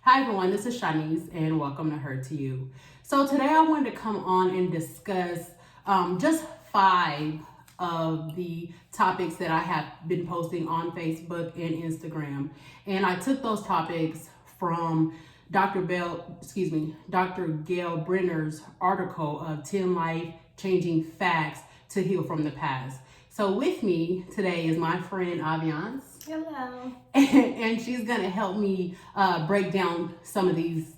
Hi everyone, this is Shanice and welcome to Her to You. So today I wanted to come on and discuss just 5 of the topics that I have been posting on Facebook and Instagram. And I took those topics from Dr. Gail Brenner's article of 10 life-changing facts to heal from the past. So with me today is my friend Aviance. Hello. And she's gonna help me break down some of these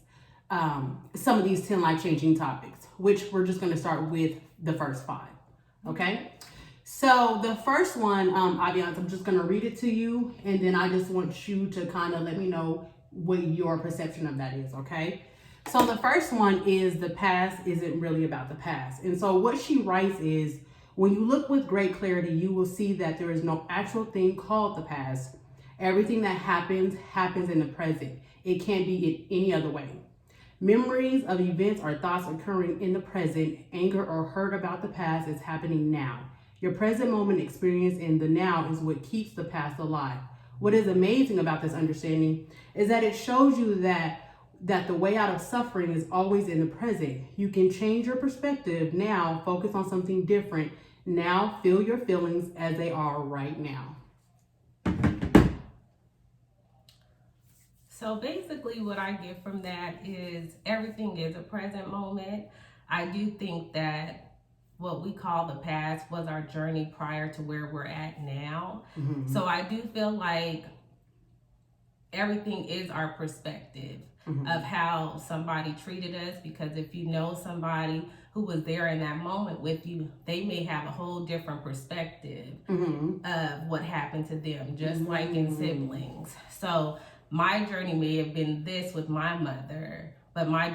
10 life-changing topics, which we're just gonna start with the first 5. Okay. So the first one, Aviance, I'm just gonna read it to you, and then I just want you to kind of let me know what your perception of that is. Okay. So the first one is the past isn't really about the past. And so what she writes is, when you look with great clarity, you will see that there is no actual thing called the past. Everything that happens in the present. It can't be in any other way. Memories of events or thoughts occurring in the present, anger or hurt about the past is happening now. Your present moment experience in the now is what keeps the past alive. What is amazing about this understanding is that it shows you that the way out of suffering is always in the present. You can change your perspective now, focus on something different. Now, feel your feelings as they are right now. So basically what I get from that is everything is a present moment. I do think that what we call the past was our journey prior to where we're at now. Mm-hmm. So I do feel like everything is our perspective. Mm-hmm. Of how somebody treated us, because if you know somebody who was there in that moment with you, they may have a whole different perspective. Mm-hmm. Of what happened to them, just mm-hmm. like in siblings. So my journey may have been this with my mother, but my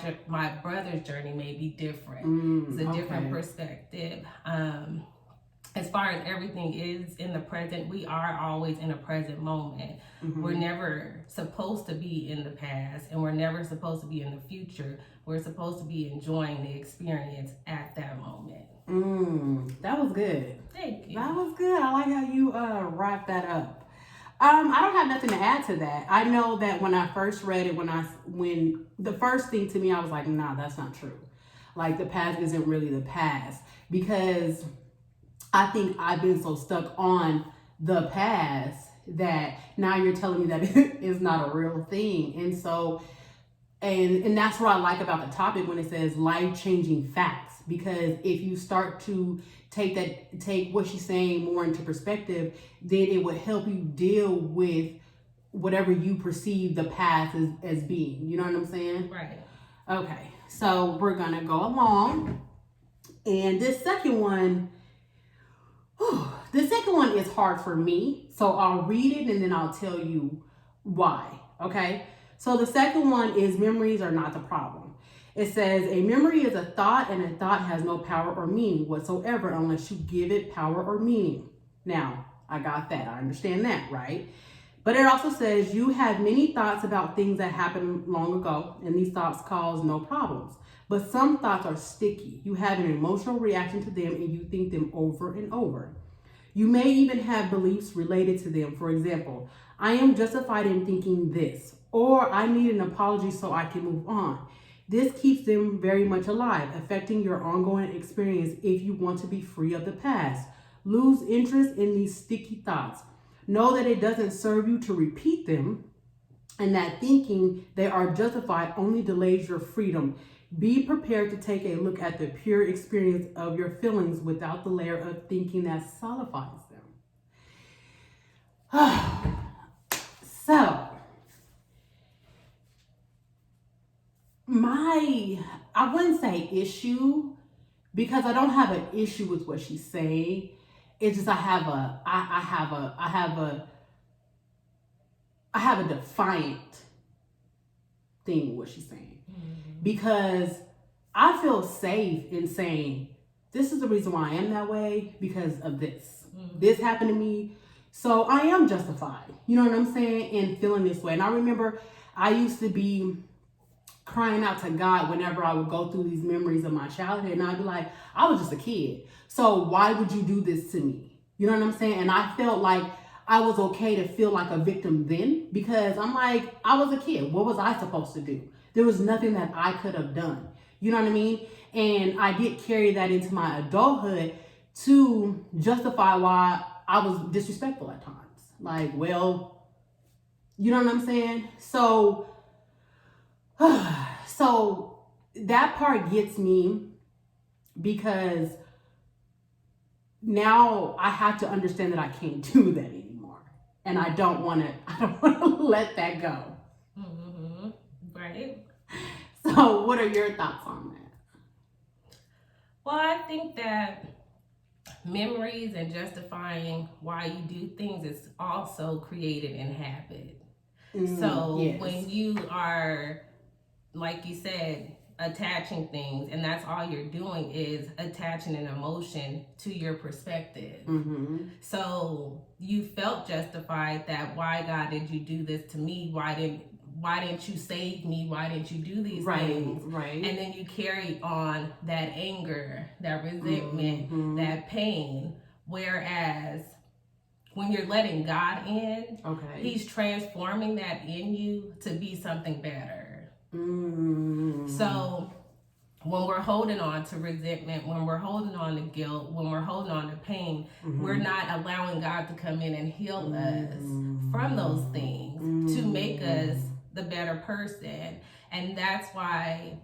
brother's journey may be different. It's a different perspective. As far as everything is in the present, we are always in a present moment. Mm-hmm. We're never supposed to be in the past, and we're never supposed to be in the future. We're supposed to be enjoying the experience at that moment. That was good. Thank you. That was good. I like how you wrapped that up. I don't have nothing to add to that. I know that when I first read it, when the first thing to me, I was like, nah, that's not true. Like, the past isn't really the past, because I think I've been so stuck on the past that now you're telling me that it is not a real thing. And so, and that's what I like about the topic when it says life-changing facts, because if you start to take what she's saying more into perspective, then it would help you deal with whatever you perceive the past as being. You know what I'm saying? Right. Okay, so we're gonna go along. And this second one, is hard for me, so I'll read it and then I'll tell you why, okay? So the second one is memories are not the problem. It says, a memory is a thought, and a thought has no power or meaning whatsoever unless you give it power or meaning. Now, I got that. I understand that, right? But it also says you have many thoughts about things that happened long ago, and these thoughts cause no problems. But some thoughts are sticky. You have an emotional reaction to them, and you think them over and over. You may even have beliefs related to them. For example, I am justified in thinking this, or I need an apology so I can move on. This keeps them very much alive, affecting your ongoing experience if you want to be free of the past. Lose interest in these sticky thoughts. Know that it doesn't serve you to repeat them, and that thinking they are justified only delays your freedom. Be prepared to take a look at the pure experience of your feelings without the layer of thinking that solidifies them. So, I wouldn't say issue, because I don't have an issue with what she's saying. It's just I have a defiant thing with what she's saying. Mm-hmm. Because I feel safe in saying, this is the reason why I am that way, because of this. Mm-hmm. This happened to me, so I am justified. You know what I'm saying? In feeling this way. And I remember I used to be crying out to God whenever I would go through these memories of my childhood, and I'd be like, I was just a kid, so why would you do this to me? You know what I'm saying? And I felt like I was okay to feel like a victim then, because I'm like, I was a kid. What was I supposed to do? There was nothing that I could have done. You know what I mean? And I did carry that into my adulthood to justify why I was disrespectful at times. Like, well, you know what I'm saying? So, so that part gets me, because now I have to understand that I can't do that anymore, and I don't want to let that go. Mm-hmm. Right. So what are your thoughts on that? Well, I think that memories and justifying why you do things is also created in habit. So Yes. when you are, like you said, attaching things, and that's all you're doing is attaching an emotion to your perspective. Mm-hmm. So you felt justified that, why God did you do this to me? Why didn't you save me? Why didn't you do these things? Right. And then you carry on that anger, that resentment, that pain. Whereas when you're letting God in, He's transforming that in you to be something better. So when we're holding on to resentment, when we're holding on to guilt, when we're holding on to pain, we're not allowing God to come in and heal us from those things to make us the better person. And that's why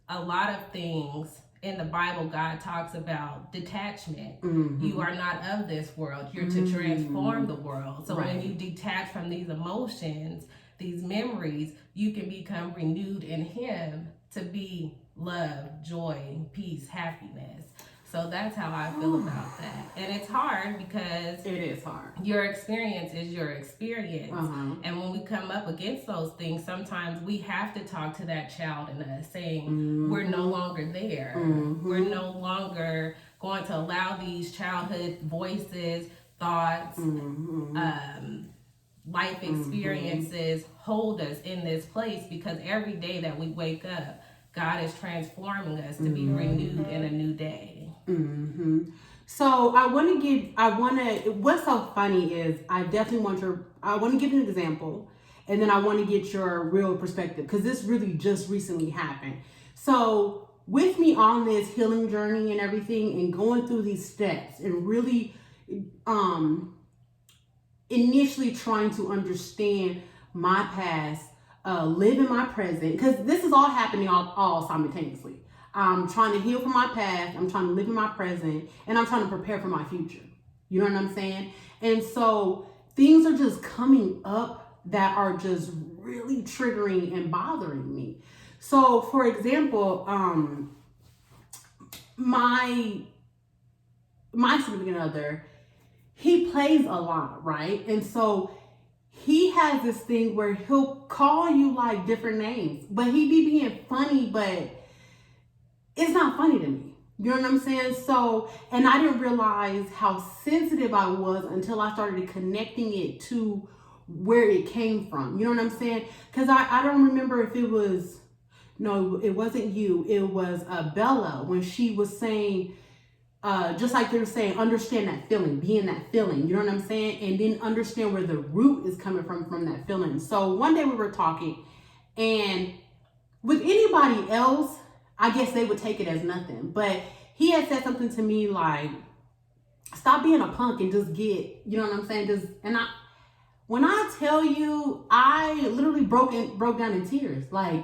a lot of things in the Bible, God talks about detachment. You are not of this world. You're to transform the world. So when you detach from these emotions, these memories, you can become renewed in Him to be love, joy, peace, happiness. So that's how I feel about that. And it's hard because it is hard. Your experience is your experience. And when we come up against those things, sometimes we have to talk to that child in us, saying we're no longer there. We're no longer going to allow these childhood voices, thoughts, life experiences hold us in this place, because every day that we wake up, God is transforming us to be renewed in a new day. So what's so funny is I want to give an example, and then I want to get your real perspective, because this really just recently happened. So with me on this healing journey and everything, and going through these steps, and really initially trying to understand my past, live in my present, because this is all happening all simultaneously. I'm trying to heal from my past, I'm trying to live in my present, and I'm trying to prepare for my future. You know what I'm saying? And so things are just coming up that are just really triggering and bothering me. So for example, my significant other, he plays a lot, right? And so he has this thing where he'll call you like different names, but he be being funny, but it's not funny to me. You know what I'm saying? So, and I didn't realize how sensitive I was until I started connecting it to where it came from. You know what I'm saying? Because I don't remember if it was, no, it wasn't you. It was Bella, when she was saying, just like they were saying, understand that feeling, be in that feeling. You know what I'm saying? And then understand where the root is coming from that feeling. So one day we were talking, and with anybody else, I guess they would take it as nothing. But he had said something to me like, stop being a punk and just get, you know what I'm saying? When I tell you, I literally broke down in tears. Like,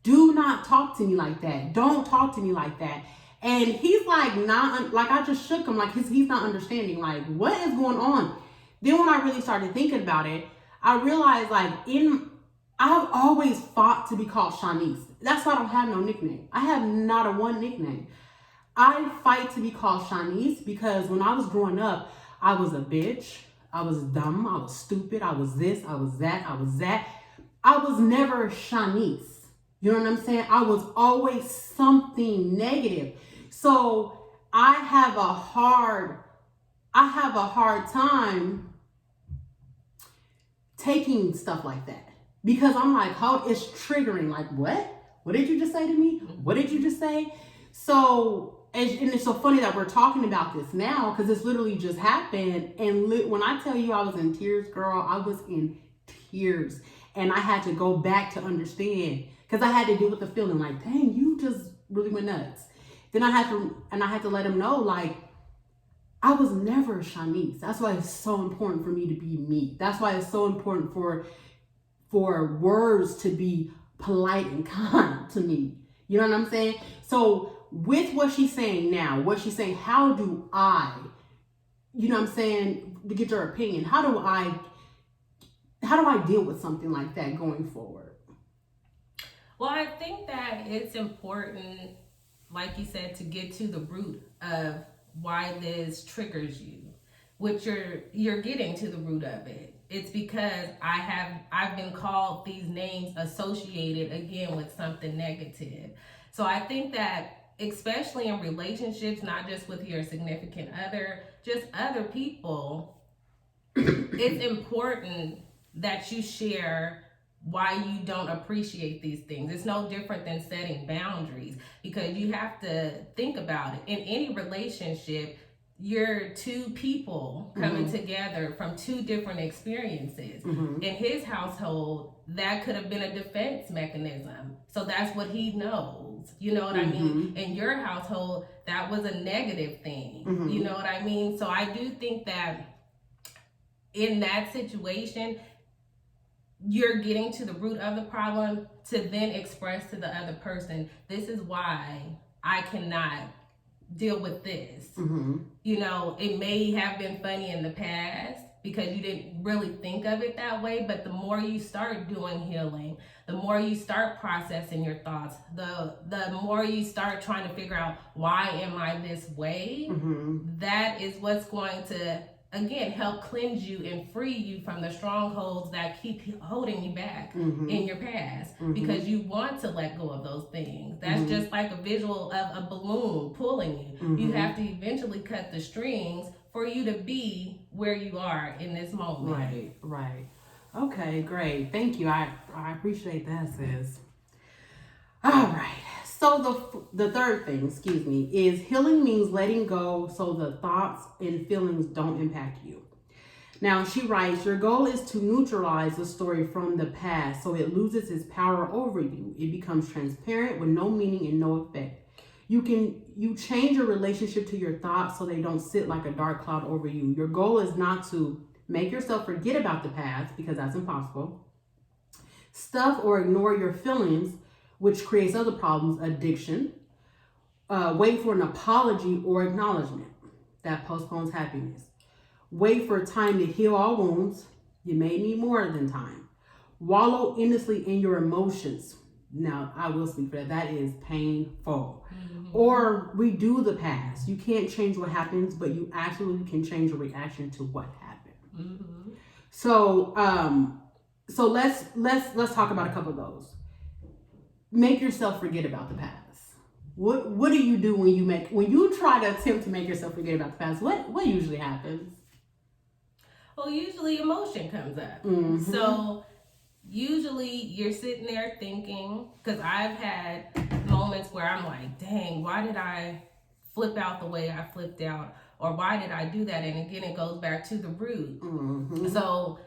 do not talk to me like that. Don't talk to me like that. And he's like, I just shook him. Like, he's not understanding. Like, what is going on? Then when I really started thinking about it, I realized I've always fought to be called Shanice. That's why I don't have no nickname. I have not a one nickname. I fight to be called Shanice because when I was growing up, I was a bitch. I was dumb. I was stupid. I was this. I was that. I was that. I was never Shanice. You know what I'm saying? I was always something negative. So I have a hard time taking stuff like that. Because I'm like, how it's triggering. Like, what? What did you just say to me? What did you just say? So and it's so funny that we're talking about this now because this literally just happened. And when I tell you I was in tears, girl, I was in tears. And I had to go back to understand because I had to deal with the feeling like, dang, you just really went nuts. Then I had to let him know, like, I was never Shanice. That's why it's so important for me to be me. That's why it's so important for words to be polite and kind to me. You know what I'm saying? So with what she's saying now, how do I, you know what I'm saying, to get your opinion, how do I deal with something like that going forward? Well, I think that it's important, like you said, to get to the root of why this triggers you, which you're getting to the root of it. It's because I've been called these names associated again with something negative. So I think that especially in relationships, not just with your significant other, just other people, it's important that you share why you don't appreciate these things. It's no different than setting boundaries, because you have to think about it. In any relationship, you're two people coming together from two different experiences. In his household, that could have been a defense mechanism. So that's what he knows. You know what I mean? In your household, that was a negative thing. You know what I mean? So I do think that in that situation, you're getting to the root of the problem to then express to the other person, this is why I cannot deal with this. You know, it may have been funny in the past because you didn't really think of it that way, but the more you start doing healing, the more you start processing your thoughts, the more you start trying to figure out, why am I this way? That is what's going to, again, help cleanse you and free you from the strongholds that keep holding you back in your past, because you want to let go of those things. That's just like a visual of a balloon pulling you. You have to eventually cut the strings for you to be where you are in this moment. Right. Okay, great. Thank you. I appreciate that, sis. All right. So the third thing, is healing means letting go so the thoughts and feelings don't impact you. Now, she writes, your goal is to neutralize the story from the past so it loses its power over you. It becomes transparent with no meaning and no effect. You change your relationship to your thoughts so they don't sit like a dark cloud over you. Your goal is not to make yourself forget about the past, because that's impossible. Stuff or ignore your feelings, which creates other problems, addiction. Wait for an apology or acknowledgement. That postpones happiness. Wait for time to heal all wounds. You may need more than time. Wallow endlessly in your emotions. Now, I will speak for that. That is painful. Or redo the past. You can't change what happens, but you absolutely can change your reaction to what happened. So let's talk about a couple of those. Make yourself forget about the past. What do you do when you try to attempt to make yourself forget about the past? What usually happens? Well, usually emotion comes up. So usually you're sitting there thinking, because I've had moments where I'm like, dang, why did I flip out the way I flipped out? Or why did I do that? And again, it goes back to the root. So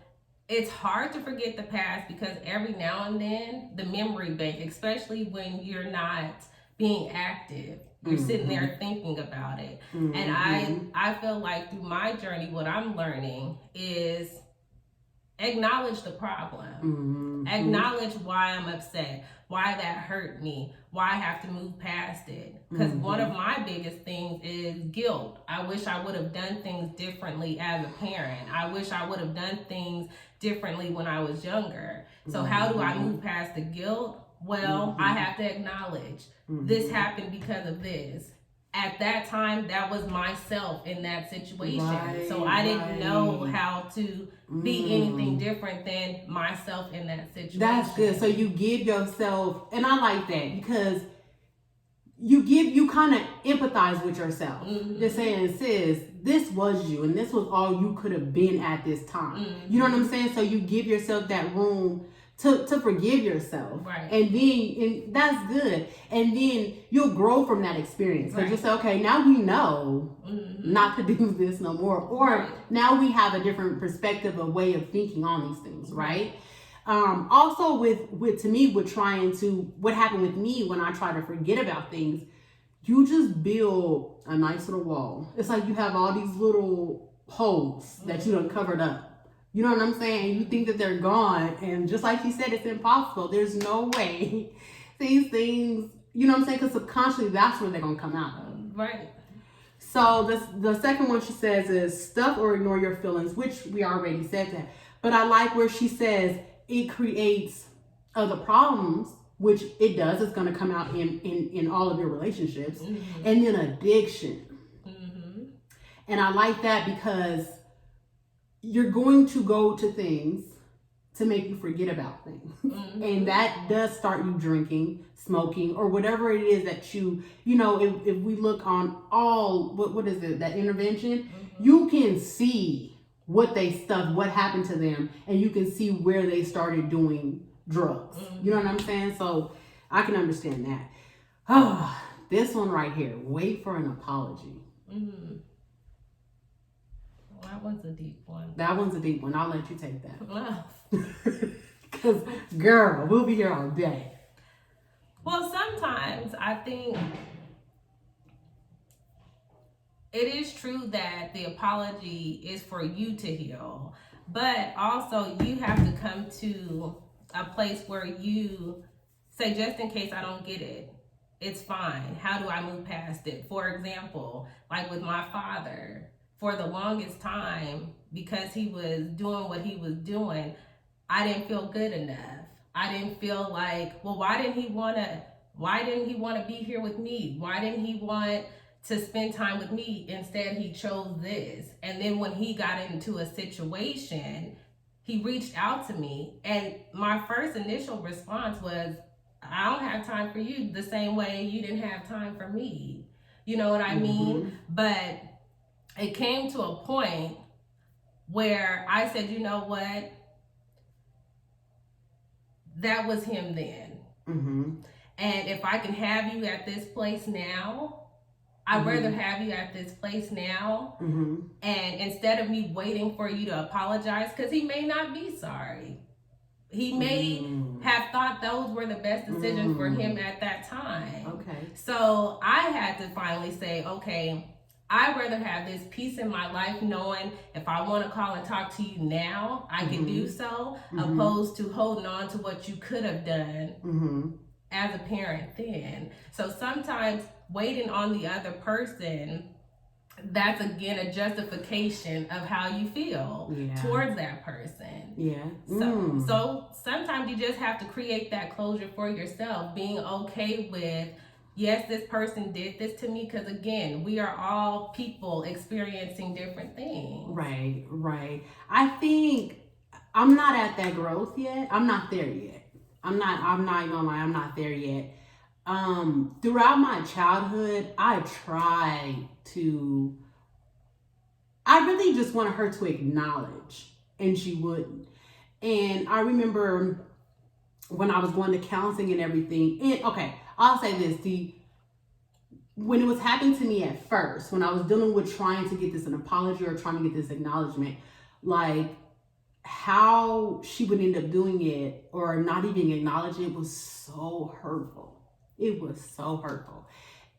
it's hard to forget the past, because every now and then the memory bank, especially when you're not being active, you're sitting there thinking about it. And I feel like through my journey, what I'm learning is acknowledge the problem. Acknowledge why I'm upset, why that hurt me, why I have to move past it. Because one of my biggest things is guilt. I wish I would have done things differently as a parent. I wish I would have done things differently when I was younger. So how do I move past the guilt? Well, I have to acknowledge this happened because of this. At that time, that was myself in that situation. So I didn't know how to be anything different than myself in that situation. That's good. So you give yourself, and I like that, because you kind of empathize with yourself. Just saying, sis, this was you, and this was all you could have been at this time. You know what I'm saying? So you give yourself that room to forgive yourself. Right. And that's good. And then you'll grow from that experience. So just say, okay, now we know not to do this no more. Or now we have a different perspective, a way of thinking on these things, right? Also with to me, what happened with me when I try to forget about things, you just build a nice little wall. It's like you have all these little holes that you done covered up. You know what I'm saying? You think that they're gone, and just like she said, it's impossible. There's no way these things, you know what I'm saying? Because subconsciously, that's where they're going to come out of. Right. So the second one she says is stuff or ignore your feelings, which we already said that. But I like where she says it creates other problems, which it does. It's going to come out in all of your relationships. And then addiction. And I like that because you're going to go to things to make you forget about things. And that does start you drinking, smoking, or whatever it is that you know, if we look on all, what is it, that intervention, you can see what happened to them, and you can see where they started doing drugs. You know what I'm saying? So I can understand that. Oh, this one right here, wait for an apology. That one's a deep one. That one's a deep one. I'll let you take that. Because, girl, we'll be here all day. Well, sometimes I think it is true that the apology is for you to heal, but also you have to come to a place where you say, just in case I don't get it, it's fine. How do I move past it? For example, like with my father, for the longest time, because he was doing what he was doing, I didn't feel good enough. I didn't feel like, well, why didn't he want to be here with me? Why didn't he want to spend time with me? Instead, he chose this. And then when he got into a situation, he reached out to me. And my first initial response was, I don't have time for you the same way you didn't have time for me. You know what I mean? But it came to a point where I said, you know what? That was him then. And if I can have you at this place now, I'd rather have you at this place now. And instead of me waiting for you to apologize, because he may not be sorry. He may have thought those were the best decisions for him at that time. Okay. So I had to finally say, okay, I'd rather have this peace in my life knowing if I want to call and talk to you now, I can do so, opposed to holding on to what you could have done as a parent then. So sometimes waiting on the other person, that's again a justification of how you feel towards that person. So sometimes you just have to create that closure for yourself, being okay with, yes, this person did this to me, because again, we are all people experiencing different things. Right. I think I'm not at that growth yet. I'm not there yet. I'm not gonna lie, I'm not there yet. Throughout my childhood, I really just wanted her to acknowledge, and she wouldn't. And I remember when I was going to counseling and everything, and okay, I'll say this, when it was happening to me at first, when I was dealing with trying to get this an apology or trying to get this acknowledgement, like how she would end up doing it or not even acknowledge it was so hurtful. It was so hurtful.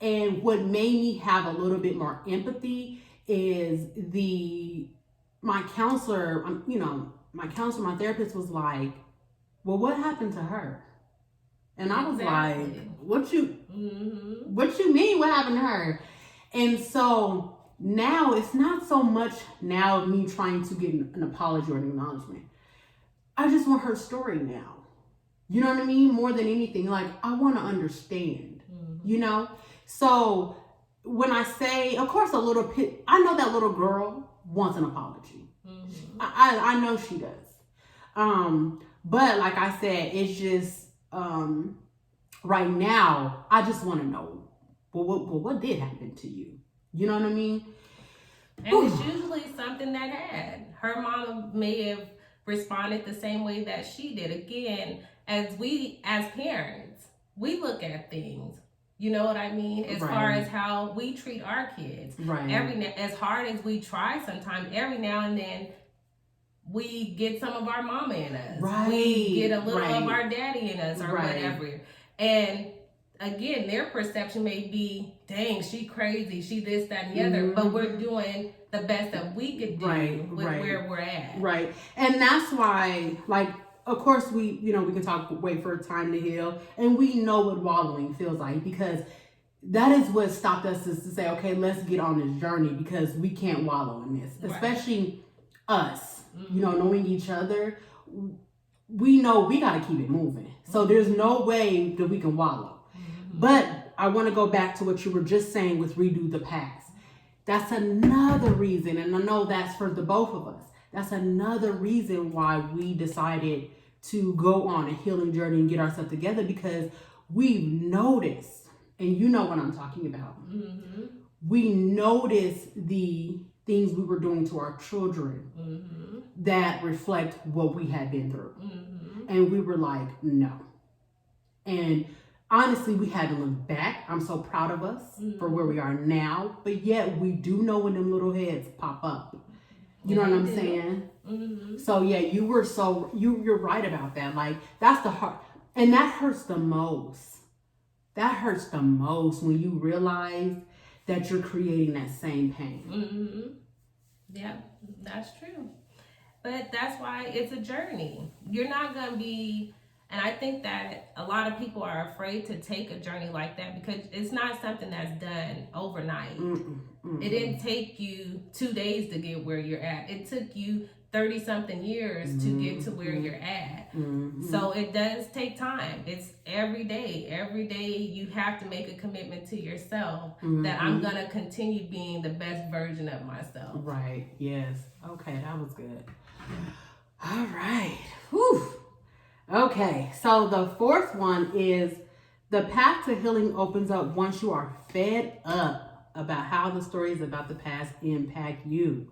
And what made me have a little bit more empathy is my counselor, my therapist was like, well, what happened to her? And I was like, what you mean? What happened to her? And so now it's not so much now of me trying to get an apology or an acknowledgement. I just want her story now. You know what I mean? More than anything, like I want to understand, you know? So when I say, of course, I know that little girl wants an apology. I know she does. But like I said, it's just, right now, I just want to know, what did happen to you? You know what I mean? And it's usually something that her mama may have responded the same way that she did. Again, as parents, we look at things. You know what I mean? As far as how we treat our kids. Right. As hard as we try sometimes, every now and then we get some of our mama in us. Right. We get a little of our daddy in us or whatever. And again, their perception may be, dang, she crazy, she this, that, and the other. But we're doing the best that we could do with where we're at. Right. And that's why, like, of course, we can talk, wait for time to heal. And we know what wallowing feels like, because that is what stopped us, is to say, okay, let's get on this journey, because we can't wallow in this. Especially us, knowing each other. We know we got to keep it moving. So there's no way that we can wallow. But I want to go back to what you were just saying with redo the past. That's another reason, and I know that's for the both of us. That's another reason why we decided to go on a healing journey and get ourselves together, because we've noticed, and you know what I'm talking about. We noticed the things we were doing to our children that reflect what we had been through. And we were like, no. And honestly, we had to look back. I'm so proud of us for where we are now, but yet we do know when them little heads pop up. You know what I'm saying? So yeah, you're right about that. Like, that's the heart, and that hurts the most. That hurts the most when you realize that you're creating that same pain. Yeah, that's true. But that's why it's a journey. You're not gonna be. And I think that a lot of people are afraid to take a journey like that, because it's not something that's done overnight. It didn't take you 2 days to get where you're at. It took you 30-something years to get to where you're at. So it does take time. It's every day. Every day you have to make a commitment to yourself that I'm going to continue being the best version of myself. Right. Yes. Okay, that was good. All right. Whew. Okay, so the fourth one is the path to healing opens up once you are fed up about how the stories about the past impact you.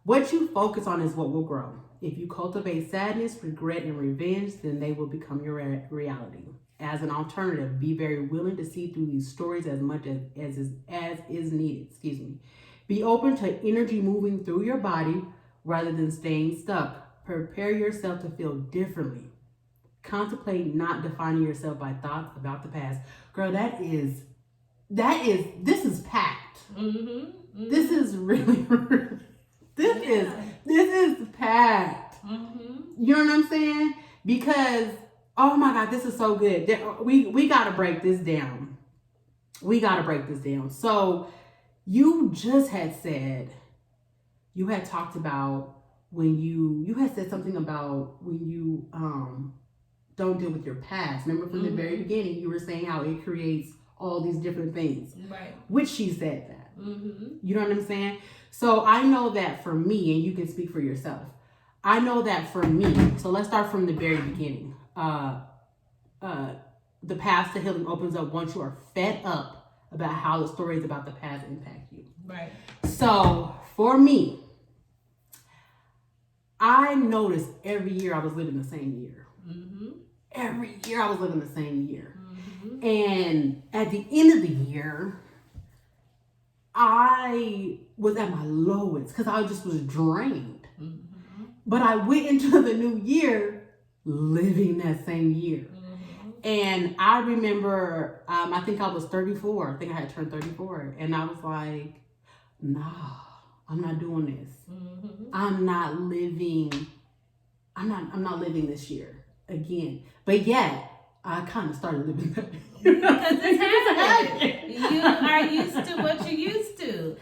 What you focus on is what will grow. If you cultivate sadness, regret, and revenge, then they will become your reality. As an alternative, be very willing to see through these stories as much as is needed. Be open to energy moving through your body rather than staying stuck. Prepare yourself to feel differently. Contemplate not defining yourself by thoughts about the past. Girl, this is packed. This is really, this is packed. You know what I'm saying? Because, oh my God, this is so good. We got to break this down. So you just had said, you had talked about when you had said something about when you, don't deal with your past. Remember from the very beginning, you were saying how it creates all these different things. Right. Which she said that. You know what I'm saying? So I know that for me, and you can speak for yourself. I know that for me, so let's start from the very beginning. The path to healing opens up once you are fed up about how the stories about the past impact you. Right. So for me, I noticed every year I was living the same year. Every year I was living the same year. And at the end of the year, I was at my lowest because I just was drained. But I went into the new year living that same year. And I remember, I think I was 34. I think I had turned 34. And I was like, nah, I'm not doing this. I'm not living this year again. But yet, I kind of started living that. Because it's happening. You are used to what you're used to.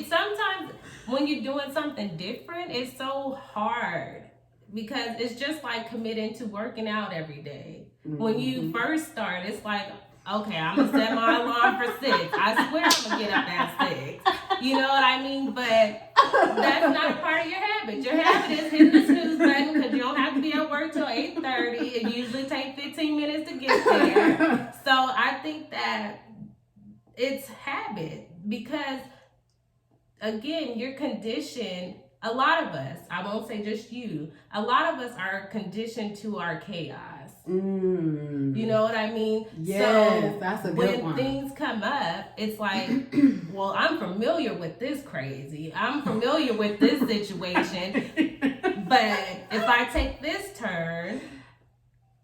Sometimes when you're doing something different, it's so hard. Because it's just like committing to working out every day. When you first start, it's like, okay, I'm going to set my alarm for 6. I swear I'm going to get up at 6. You know what I mean? But that's not part of your habit. Your habit is hitting the snooze button because you don't have to be at work till 8:30. It usually takes 15 minutes to get there. So I think that it's habit because, again, you're conditioned a lot of us, I won't say just you, a lot of us are conditioned to our chaos. You know what I mean? Yes, so that's a good when one. things come up, it's like, well, I'm familiar with this crazy. I'm familiar with this situation. But if I take this turn,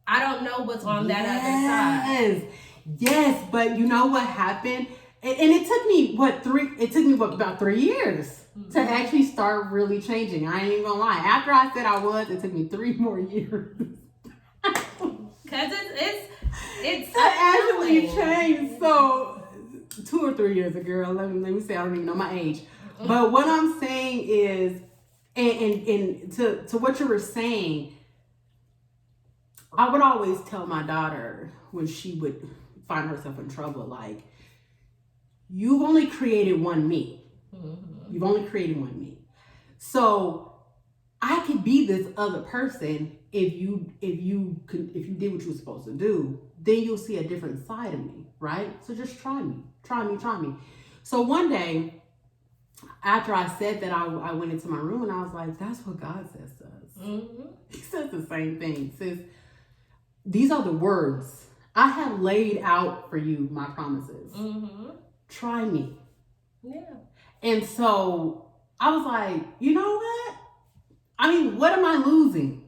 I don't know what's on that other side. Yes, but you know what happened? And it took me about 3 years to actually start really changing. I ain't even gonna lie. After I said I was, it took me 3 more years. Cause it's to actually change. So 2 or 3 years ago, let me say I don't even know my age. But what I'm saying is, and to what you were saying, I would always tell my daughter when she would find herself in trouble, like, you've only created one me. You've only created one me. So I could be this other person if you did what you were supposed to do. Then you'll see a different side of me, right? So just try me. So one day, after I said that, I went into my room and I was like, that's what God says to us. He says the same thing. He says, these are the words I have laid out for you, my promises. Try me. Yeah. And so I was like, you know what? I mean, what am I losing?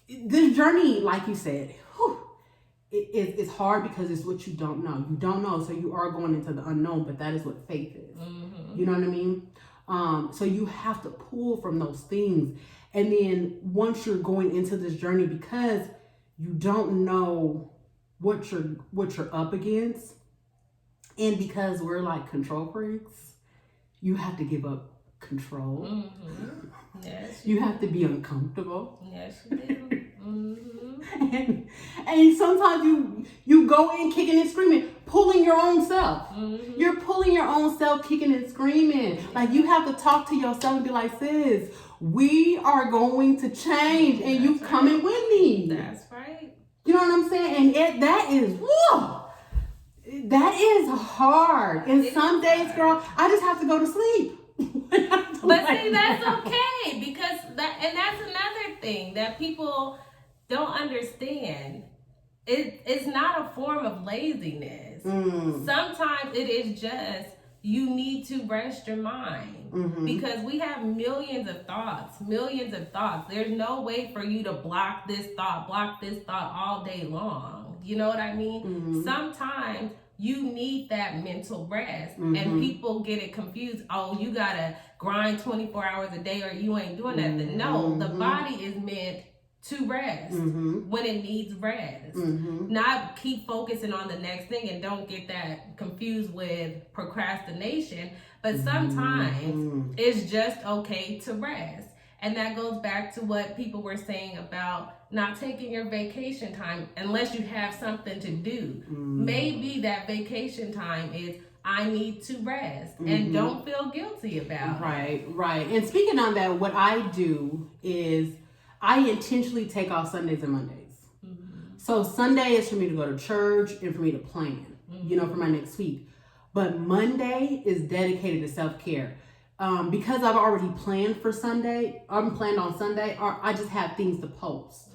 This journey, like you said, it's hard because it's what you don't know. You don't know, so you are going into the unknown, but that is what faith is. You know what I mean? So you have to pull from those things. And then once you're going into this journey, because you don't know what you're up against, and because we're like control freaks, you have to give up control. Yes. You have to be uncomfortable. Yes, you do. And sometimes you go in kicking and screaming, pulling your own self. You're pulling your own self, kicking and screaming. Like, you have to talk to yourself and be like, sis, we are going to change, and you coming with me. That's right. You know what I'm saying? And that is, whoa, that is hard. And some days, girl, I just have to go to sleep. But see, that's okay, because that's another thing that people don't understand. It's not a form of laziness. Sometimes it is just you need to rest your mind, because we have millions of thoughts. There's no way for you to block this thought all day long. You know what I mean? Sometimes you need that mental rest, and people get it confused. Oh, you gotta grind 24 hours a day or you ain't doing nothing. No, the body is meant to rest when it needs rest. Not keep focusing on the next thing, and don't get that confused with procrastination. But sometimes it's just okay to rest. And that goes back to what people were saying about not taking your vacation time unless you have something to do. Maybe that vacation time is, I need to rest, and don't feel guilty about it. Right. And speaking on that, what I do is I intentionally take off Sundays and Mondays. So Sunday is for me to go to church and for me to plan, for my next week. But Monday is dedicated to self-care. Because I've already planned for Sunday, I'm planned on Sunday, or I just have things to post.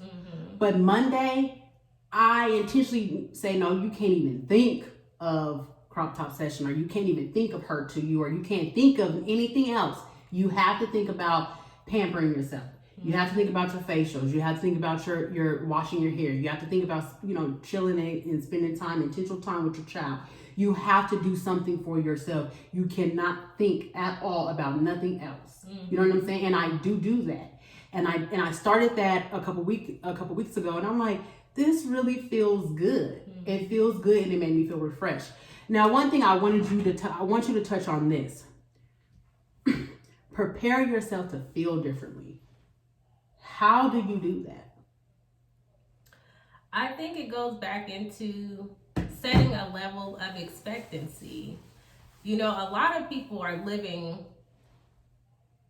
But Monday, I intentionally say, no, you can't even think of crop top session, or you can't even think of Hurt to You, or you can't think of anything else. You have to think about pampering yourself. You have to think about your facials. You have to think about your washing your hair. You have to think about, chilling and spending intentional time with your child. You have to do something for yourself. You cannot think at all about nothing else. You know what I'm saying? And I do that. And I started that a couple weeks ago, and I'm like, this really feels good. It feels good, and it made me feel refreshed. Now, one thing I want you to touch on this. Prepare yourself to feel differently. How do you do that? I think it goes back into setting a level of expectancy. A lot of people are living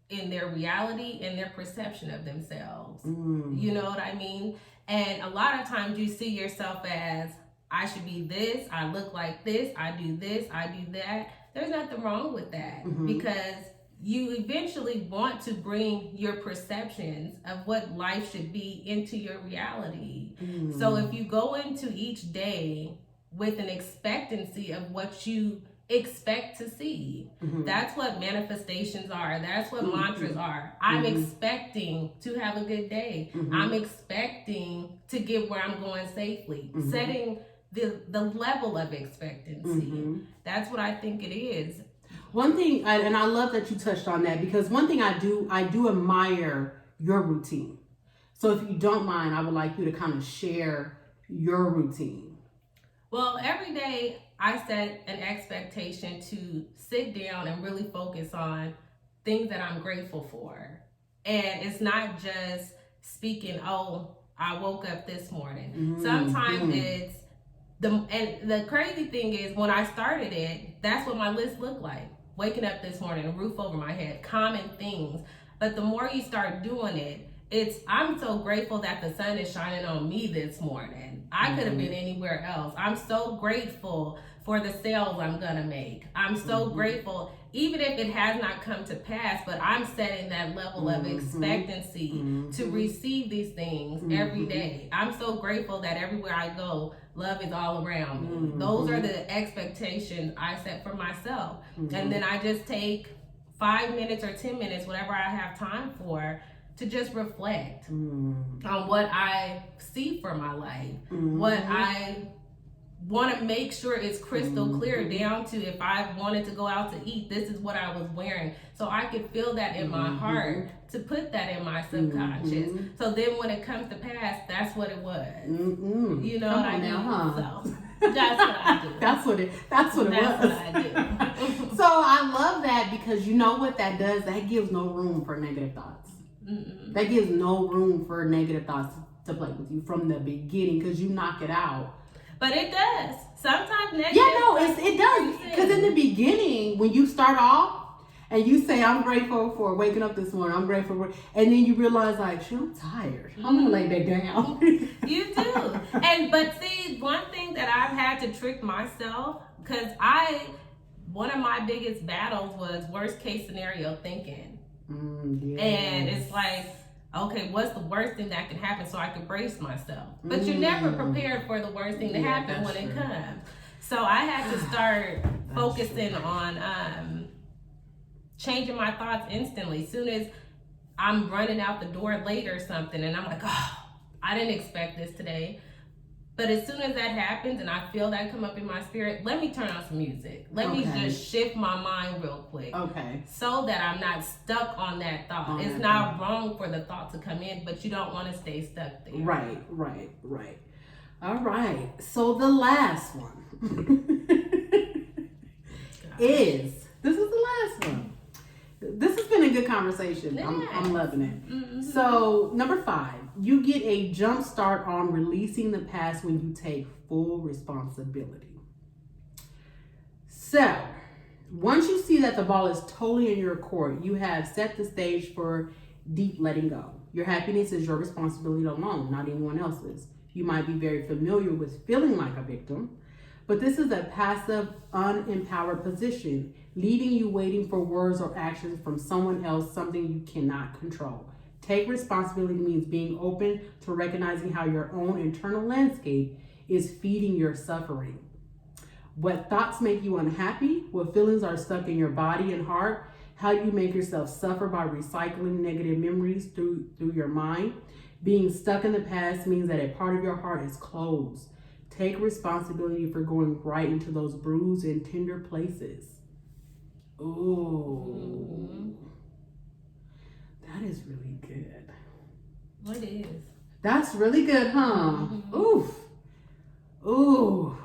in their reality and their perception of themselves. You know what I mean? And a lot of times you see yourself as, I should be this, I look like this, I do this, I do that. There's nothing wrong with that, because you eventually want to bring your perceptions of what life should be into your reality. So if you go into each day with an expectancy of what you expect to see, that's what manifestations are. That's what mantras are. I'm expecting to have a good day. I'm expecting to get where I'm going safely. Setting the level of expectancy. That's what I think it is. One thing, and I love that you touched on that, because one thing I do admire your routine. So if you don't mind, I would like you to kind of share your routine. Well, every day I set an expectation to sit down and really focus on things that I'm grateful for. And it's not just speaking, oh, I woke up this morning. Sometimes it's the crazy thing is, when I started it, that's what my list looked like. Waking up this morning, a roof over my head, common things. But the more you start doing it, I'm so grateful that the sun is shining on me this morning. I could have been anywhere else. I'm so grateful for the sales I'm gonna make. I'm so grateful, even if it has not come to pass, but I'm setting that level of expectancy to receive these things every day. I'm so grateful that everywhere I go, love is all around me. Those are the expectations I set for myself. And then I just take 5 minutes or 10 minutes, whatever I have time for, to just reflect on what I see for my life, what I want to make sure it's crystal clear down to, if I wanted to go out to eat, this is what I was wearing. So I could feel that in my heart, to put that in my subconscious. So then when it comes to pass, that's what it was. You know what I mean? So that's what I do. That's what it was. What I do. So I love that, because you know what that does? That gives no room for negative thoughts. That gives no room for negative thoughts to play with you from the beginning, because you knock it out. But it does. Sometimes negative. Yeah, no, it does. Because in the beginning, when you start off and you say, I'm grateful for waking up this morning, I'm grateful for, and then you realize, like, shoot, I'm tired. I'm going to lay back down. You do. But see, one thing that I've had to trick myself, because one of my biggest battles was worst case scenario thinking. Yes. And it's like, okay, what's the worst thing that can happen, so I can brace myself? But you're never prepared for the worst thing to happen when it comes. So I had to start focusing on changing my thoughts instantly. As soon as I'm running out the door late or something, and I'm like, oh, I didn't expect this today. But as soon as that happens and I feel that come up in my spirit, let me turn on some music. Let me just shift my mind real quick. So that I'm not stuck on that thought. It's not wrong for the thought to come in, but you don't want to stay stuck there. Right. All right. So the last one this is the last one. This has been a good conversation. Yeah. I'm loving it. So number 5, you get a jump start on releasing the past when you take full responsibility. So once you see that the ball is totally in your court, you have set the stage for deep letting go. Your happiness is your responsibility alone, not anyone else's. You might be very familiar with feeling like a victim, but this is a passive, unempowered position, leaving you waiting for words or actions from someone else, something you cannot control. Take responsibility means being open to recognizing how your own internal landscape is feeding your suffering. What thoughts make you unhappy, what feelings are stuck in your body and heart, how you make yourself suffer by recycling negative memories through your mind. Being stuck in the past means that a part of your heart is closed. Take responsibility for going right into those bruised and tender places. Ooh. That is really good. What is? That's really good, huh? Oof. Ooh.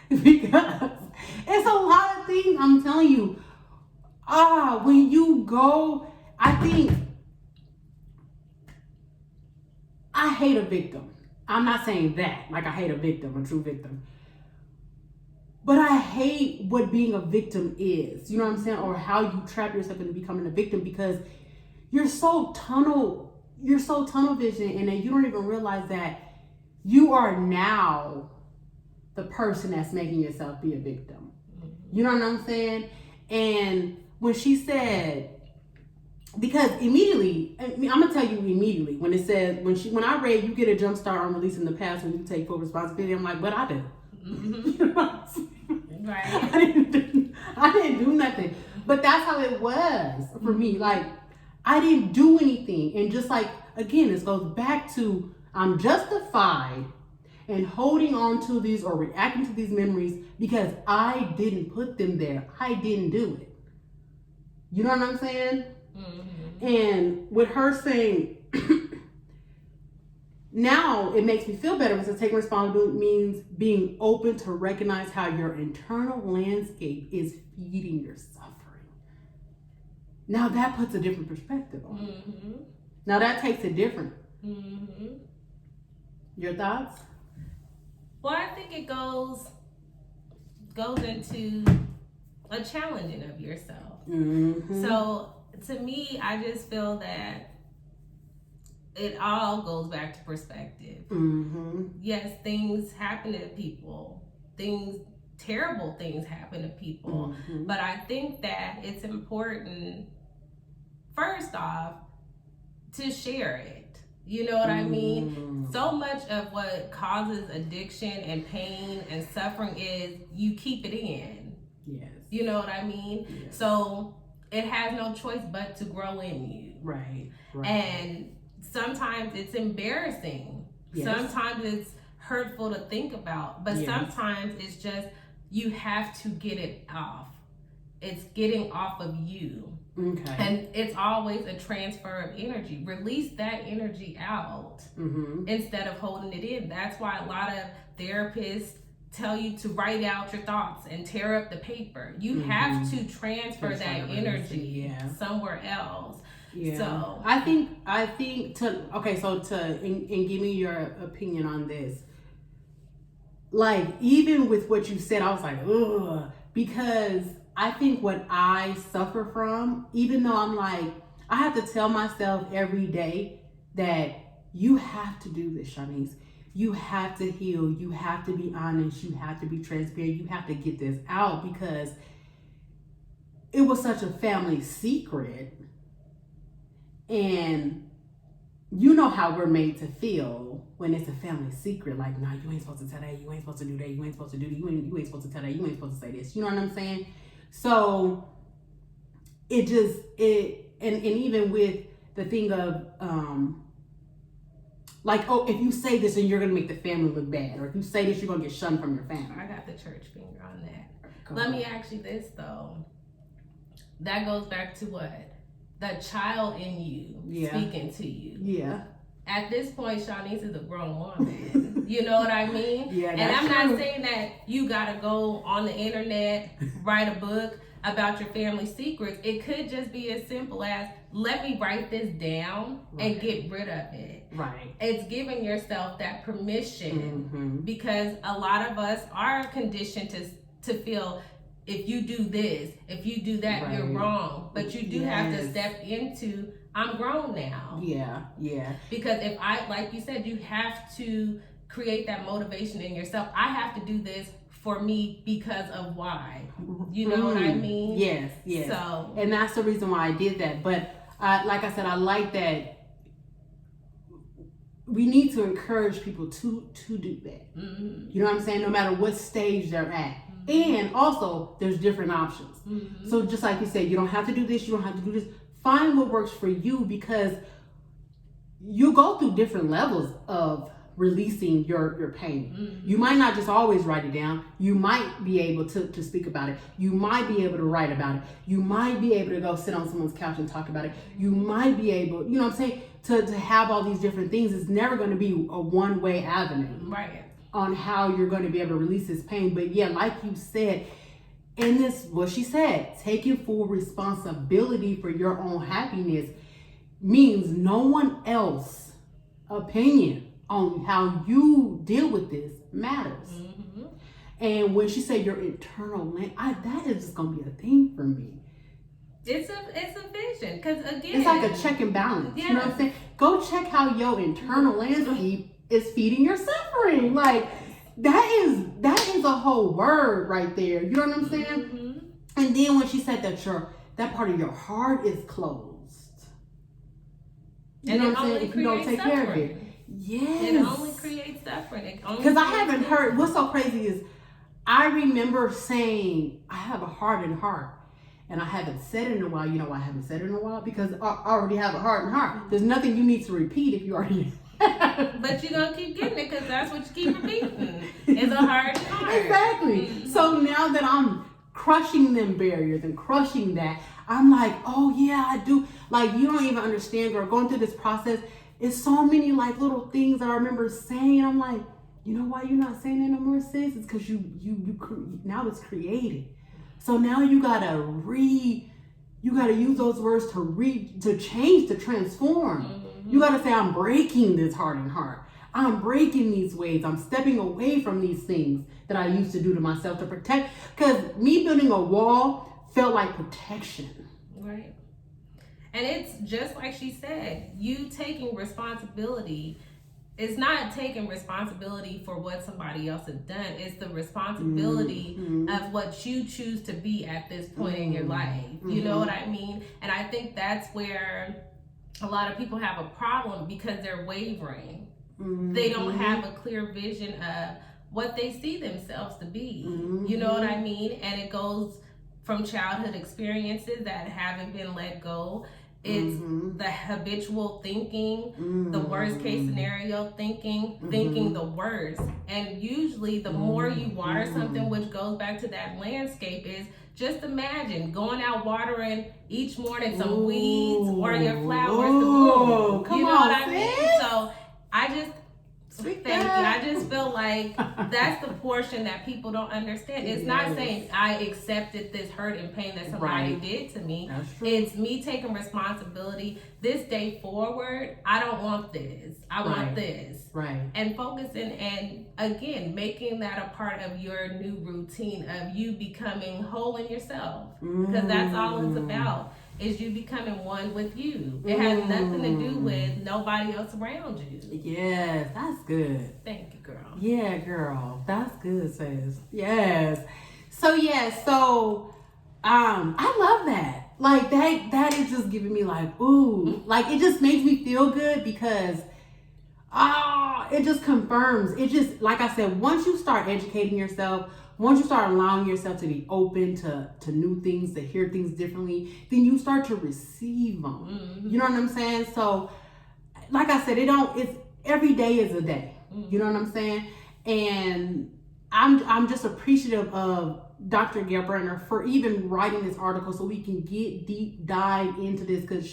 Because it's a lot of things, I'm telling you. When you go, I think, I hate a victim. I'm not saying that, like I hate a victim, a true victim. But I hate what being a victim is. You know what I'm saying? Or how you trap yourself into becoming a victim, because you're so tunnel vision, and then you don't even realize that you are now the person that's making yourself be a victim. You know what I'm saying? And when she said, because immediately, I'm gonna tell you immediately when it says when I read you get a jump start on releasing the past when you take full responsibility. I'm like, what I do? Mm-hmm. You know what I'm saying? Right. I didn't do nothing, but that's how it was for me. Like I didn't do anything, and just like again, this goes back to I'm justified in holding on to these or reacting to these memories because I didn't put them there. I didn't do it. You know what I'm saying? Mm-hmm. And with her saying, now it makes me feel better because taking responsibility means being open to recognize how your internal landscape is feeding your suffering. Now that puts a different perspective on it. Mm-hmm. Now that takes it different. Mm-hmm. Your thoughts? Well, I think it goes into a challenging of yourself. Mm-hmm. So to me, I just feel that it all goes back to perspective. Mm-hmm. Yes, things happen to people. Terrible things happen to people. Mm-hmm. But I think that it's important, first off, to share it. You know what I mean? So much of what causes addiction and pain and suffering is you keep it in. Yes. You know what I mean? Yes. So it has no choice but to grow in you. Right. And sometimes it's embarrassing. Yes. Sometimes it's hurtful to think about. But sometimes it's just you have to get it off. It's getting off of you. Okay. And it's always a transfer of energy. Release that energy out instead of holding it in. That's why a lot of therapists tell you to write out your thoughts and tear up the paper. You have to transfer that energy somewhere else. Yeah. So I think and give me your opinion on this. Like even with what you said, I was like, ugh, because I think what I suffer from, even though I'm like, I have to tell myself every day that you have to do this, Shanice. You have to heal. You have to be honest. You have to be transparent. You have to get this out because it was such a family secret. And you know how we're made to feel when it's a family secret. Like, nah, you ain't supposed to tell that. You ain't supposed to do that. You ain't supposed to do that. You ain't supposed to tell that. You ain't supposed to say this. You know what I'm saying? So and even with the thing of like, oh, if you say this, then you're gonna make the family look bad, or if you say this, you're gonna get shunned from your family. I got the church finger on that. Let me ask you this though. That goes back to what? The child in you speaking to you. Yeah. At this point, Shanice is a grown woman. You know what I mean? Yeah, and I'm not saying that you gotta go on the internet, write a book about your family secrets. It could just be as simple as, let me write this down and get rid of it. Right. It's giving yourself that permission because a lot of us are conditioned to feel if you do this, if you do that, you're wrong. But you do have to step into, I'm grown now. Yeah. Because if like you said, you have to create that motivation in yourself. I have to do this for me because of why. You know what I mean? Yes. So, and that's the reason why I did that. But like I said, I like that we need to encourage people to do that. You know what I'm saying? No matter what stage they're at. And also, there's different options. So just like you said, you don't have to do this, you don't have to do this. Find what works for you because you go through different levels of releasing your pain. You might not just always write it down. You might be able to speak about it. You might be able to write about it. You might be able to go sit on someone's couch and talk about it. You might be able, you know what I'm saying, to have all these different things. It's never going to be a one-way avenue. Right. On how you're going to be able to release this pain. But yeah, like you said, in this, what she said, taking full responsibility for your own happiness means no one else's opinion on how you deal with this matters. And when she said your internal that is just going to be a thing for me. It's a vision because again, it's like a check and balance. You know what I'm saying? Go check how your internal landscape is feeding your suffering. Like that is a whole word right there. You know what I'm saying? And then when she said that that part of your heart is closed. You And know it what I'm saying? only If you don't creates take care of suffering. it. Yes. It only creates suffering. Because I haven't heard, what's so crazy is I remember saying, I have a hardened heart. And I haven't said it in a while. You know why I haven't said it in a while? Because I already have a hardened heart. There's nothing you need to repeat if you already But you're going to keep getting it because that's what you keep repeating. It's a hardened heart. Exactly. Mm-hmm. So now that I'm crushing them barriers and crushing that, I'm like, oh yeah, I do. Like, you don't even understand, girl, going through this process, it's so many like little things that I remember saying. I'm like, you know why you're not saying that no more, sis? It's because you now it's created. So now you gotta use those words to change, to transform. Mm-hmm. You gotta say, I'm breaking this hardened heart. I'm breaking these ways. I'm stepping away from these things that I used to do to myself to protect. Because me building a wall felt like protection. Right. And it's just like she said, you taking responsibility. It's not taking responsibility for what somebody else has done. It's the responsibility of what you choose to be at this point in your life. You know what I mean? And I think that's where a lot of people have a problem because they're wavering. They don't have a clear vision of what they see themselves to be. You know what I mean? And it goes from childhood experiences that haven't been let go. It's the habitual thinking, the worst case scenario thinking the worst. And usually the more you water something, which goes back to that landscape, is just imagine going out watering each morning some weeds or your flowers to bloom. Come you know on, what I mean? sis. So I just thank you. I just feel like that's the portion that people don't understand. It's not saying I accepted this hurt and pain that somebody did to me. That's true. It's me taking responsibility. This day forward, I don't want this. I want this. Right. And focusing and again making that a part of your new routine of you becoming whole in yourself. Because that's all it's about. Is you becoming one with you. It has nothing to do with nobody else around you. Yes, that's good. Thank you, girl. Yeah, girl. That's good, sis. Yes. So I love that. Like that is just giving me like, ooh. Like it just makes me feel good because it just confirms. It just, like I said, once you start educating yourself, once you start allowing yourself to be open to new things, to hear things differently, then you start to receive them. You know what I'm saying? So, like I said, it's every day is a day. You know what I'm saying? And I'm just appreciative of Dr. Gail Brenner for even writing this article so we can get deep dive into this, because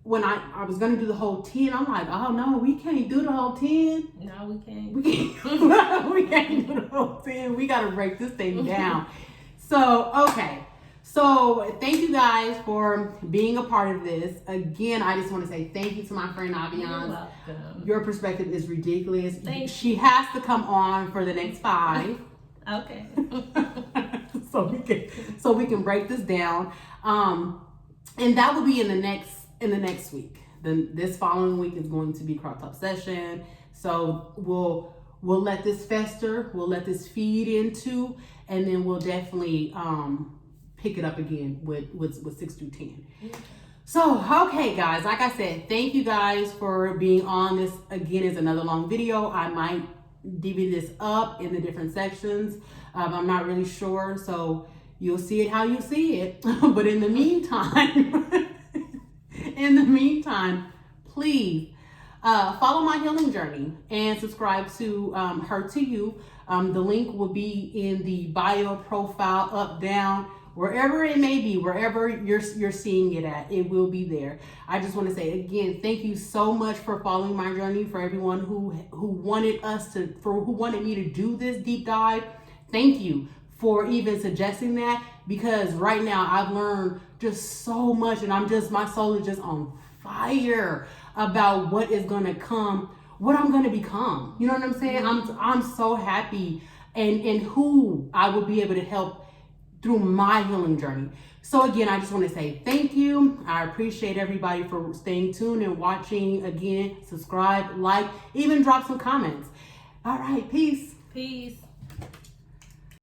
when I was going to do the whole 10, I'm like, oh no, we can't do the whole 10. No, we can't. We can't, we can't do the whole 10. We got to break this thing down. So, okay. So, thank you guys for being a part of this. Again, I just want to say thank you to my friend Aviance. You're welcome. Your perspective is ridiculous. She has to come on for the next 5. Okay. so we can break this down. And that will be in the next week. Then this following week is going to be crop top session. So we'll let this fester, we'll let this feed into, and then we'll definitely pick it up again with 6 through 10. So, okay guys, like I said, thank you guys for being on. This again is another long video. I might divvy this up in the different sections. I'm not really sure, so you'll see it how you see it. But in the meantime, please follow my healing journey and subscribe to Her to You. The link will be in the bio, profile, up, down, wherever it may be, wherever you're seeing it at, it will be there. I just want to say again, thank you so much for following my journey. For everyone who wanted me to do this deep dive, thank you for even suggesting that, because right now I've learned just so much, and my soul is just on fire about what is going to come, what I'm going to become. You know what I'm saying? I'm so happy and who I will be able to help through my healing journey. So again, I just want to say thank you. I appreciate everybody for staying tuned and watching. Again, subscribe, like, even drop some comments. All right, peace. Peace.